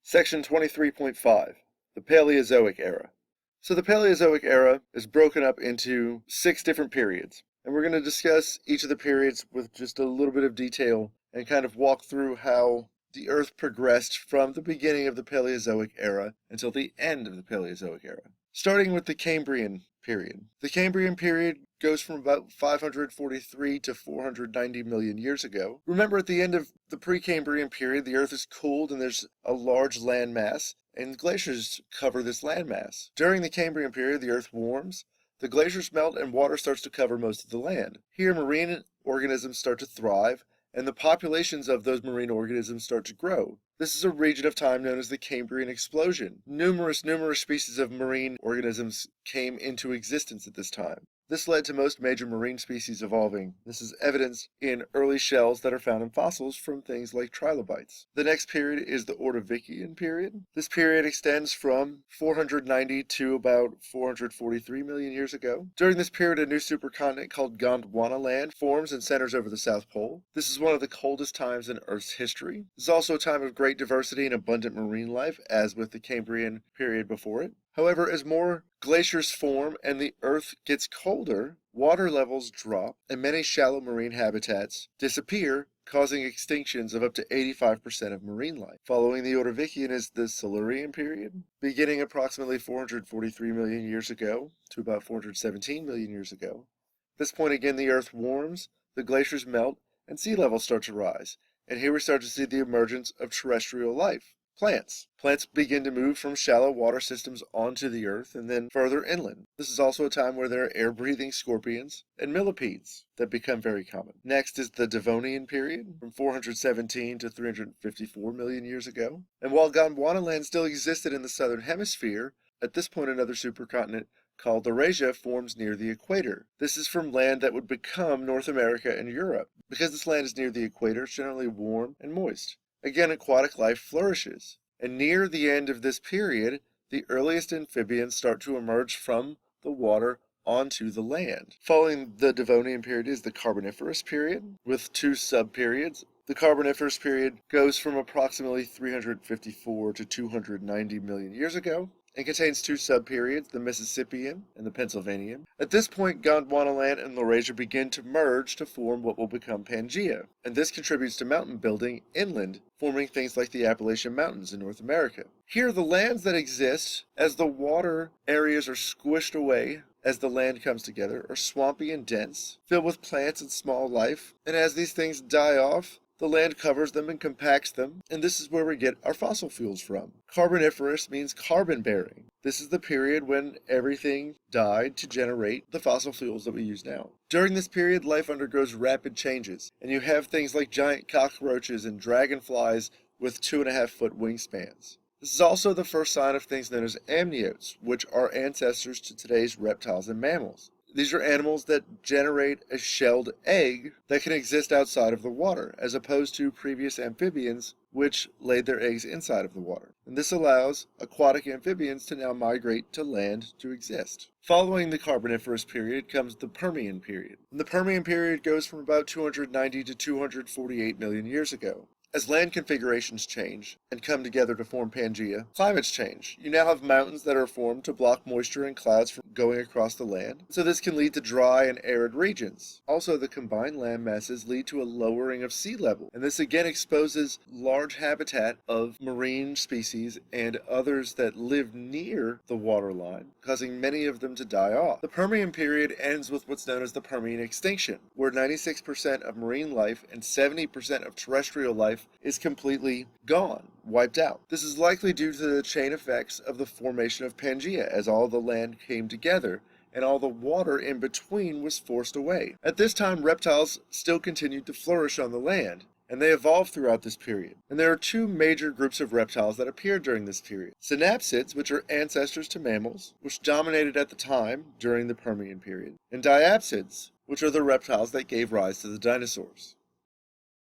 Section 23.5, the Paleozoic Era. So the Paleozoic Era is broken up into 6 different periods, and we're going to discuss each of the periods with just a little bit of detail and kind of walk through how the Earth progressed from the beginning of the Paleozoic Era until the end of the Paleozoic Era. Starting with the Cambrian period. The Cambrian period goes from about 543 to 490 million years ago. Remember, at the end of the Precambrian period, the Earth is cooled and there's a large landmass, and glaciers cover this landmass. During the Cambrian period, the Earth warms, the glaciers melt, and water starts to cover most of the land. Here, marine organisms start to thrive, and the populations of those marine organisms start to grow. This is a region of time known as the Cambrian explosion. Numerous species of marine organisms came into existence at this time. This led to most major marine species evolving. This is evidenced in early shells that are found in fossils from things like trilobites. The next period is the Ordovician period. This period extends from 490 to about 443 million years ago. During this period, a new supercontinent called Gondwanaland forms and centers over the South Pole. This is one of the coldest times in Earth's history. This is also a time of great diversity and abundant marine life, as with the Cambrian period before it. However, as more glaciers form and the Earth gets colder, water levels drop and many shallow marine habitats disappear, causing extinctions of up to 85% of marine life. Following the Ordovician is the Silurian period, beginning approximately 443 million years ago to about 417 million years ago. At this point again, the Earth warms, the glaciers melt, and sea levels start to rise. And here we start to see the emergence of terrestrial life. Plants. Plants begin to move from shallow water systems onto the Earth and then further inland. This is also a time where there are air-breathing scorpions and millipedes that become very common. Next is the Devonian period, from 417 to 354 million years ago. And while Gondwanaland still existed in the southern hemisphere, at this point another supercontinent called Eurasia forms near the equator. This is from land that would become North America and Europe. Because this land is near the equator, it's generally warm and moist. Again, aquatic life flourishes, and near the end of this period, the earliest amphibians start to emerge from the water onto the land. Following the Devonian period is the Carboniferous period, with 2 subperiods. The Carboniferous period goes from approximately 354 to 290 million years ago, and contains 2 subperiods, the Mississippian and the Pennsylvanian. At this point, Gondwanaland and Laurasia begin to merge to form what will become Pangaea, and this contributes to mountain building inland, forming things like the Appalachian Mountains in North America. Here, the lands that exist, as the water areas are squished away as the land comes together, are swampy and dense, filled with plants and small life, and as these things die off, the land covers them and compacts them, and this is where we get our fossil fuels from. Carboniferous means carbon-bearing. This is the period when everything died to generate the fossil fuels that we use now. During this period, life undergoes rapid changes, and you have things like giant cockroaches and dragonflies with 2.5-foot wingspans. This is also the first sign of things known as amniotes, which are ancestors to today's reptiles and mammals. These are animals that generate a shelled egg that can exist outside of the water, as opposed to previous amphibians, which laid their eggs inside of the water. And this allows aquatic amphibians to now migrate to land to exist. Following the Carboniferous period comes the Permian period. And the Permian period goes from about 290 to 248 million years ago. As land configurations change and come together to form Pangaea, climates change. You now have mountains that are formed to block moisture and clouds from going across the land, so this can lead to dry and arid regions. Also, the combined land masses lead to a lowering of sea level, and this again exposes large habitat of marine species and others that live near the waterline, causing many of them to die off. The Permian period ends with what's known as the Permian extinction, where 96% of marine life and 70% of terrestrial life is completely gone, wiped out. This is likely due to the chain effects of the formation of Pangaea, as all the land came together and all the water in between was forced away. At this time, reptiles still continued to flourish on the land, and they evolved throughout this period. And there are 2 major groups of reptiles that appeared during this period. Synapsids, which are ancestors to mammals, which dominated at the time during the Permian period, and diapsids, which are the reptiles that gave rise to the dinosaurs.